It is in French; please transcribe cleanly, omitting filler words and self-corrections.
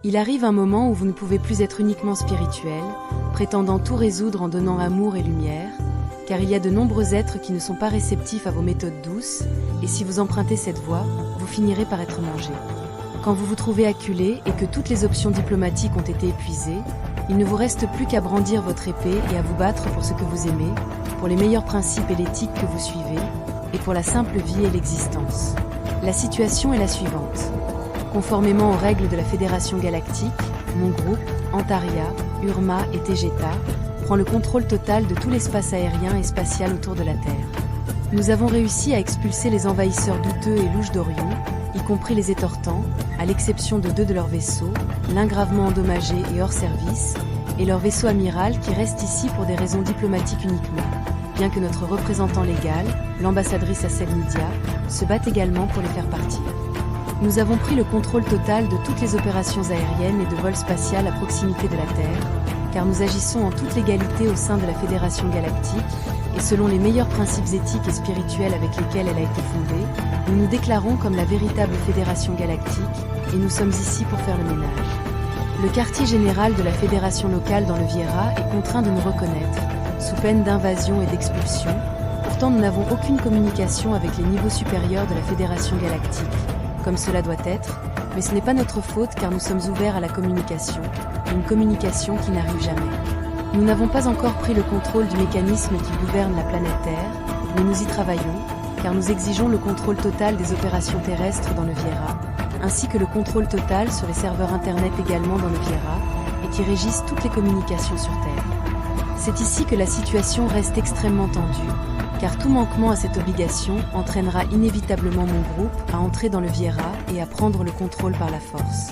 Il arrive un moment où vous ne pouvez plus être uniquement spirituel, prétendant tout résoudre en donnant amour et lumière, car il y a de nombreux êtres qui ne sont pas réceptifs à vos méthodes douces, et si vous empruntez cette voie, vous finirez par être mangé. Quand vous vous trouvez acculé et que toutes les options diplomatiques ont été épuisées, il ne vous reste plus qu'à brandir votre épée et à vous battre pour ce que vous aimez, pour les meilleurs principes et l'éthique que vous suivez, et pour la simple vie et l'existence. La situation est la suivante. Conformément aux règles de la Fédération Galactique, mon groupe, Antaria, Urma et Tegeta, prend le contrôle total de tout l'espace aérien et spatial autour de la Terre. Nous avons réussi à expulser les envahisseurs douteux et louches d'Orion, y compris les étortants, à l'exception de 2 de leurs vaisseaux, l'un gravement endommagé et hors service, et leur vaisseau amiral qui reste ici pour des raisons diplomatiques uniquement, bien que notre représentant légal, l'ambassadrice Assel Nidia, se batte également pour les faire partir. Nous avons pris le contrôle total de toutes les opérations aériennes et de vol spatial à proximité de la Terre, car nous agissons en toute légalité au sein de la Fédération Galactique, et selon les meilleurs principes éthiques et spirituels avec lesquels elle a été fondée, nous nous déclarons comme la véritable Fédération Galactique, et nous sommes ici pour faire le ménage. Le quartier général de la Fédération locale dans le Viera est contraint de nous reconnaître, sous peine d'invasion et d'expulsion. Pourtant nous n'avons aucune communication avec les niveaux supérieurs de la Fédération Galactique, comme cela doit être, mais ce n'est pas notre faute car nous sommes ouverts à la communication, une communication qui n'arrive jamais. Nous n'avons pas encore pris le contrôle du mécanisme qui gouverne la planète Terre, mais nous y travaillons, car nous exigeons le contrôle total des opérations terrestres dans le Viera, ainsi que le contrôle total sur les serveurs Internet également dans le Viera, et qui régissent toutes les communications sur Terre. C'est ici que la situation reste extrêmement tendue, car tout manquement à cette obligation entraînera inévitablement mon groupe à entrer dans le Viera et à prendre le contrôle par la force.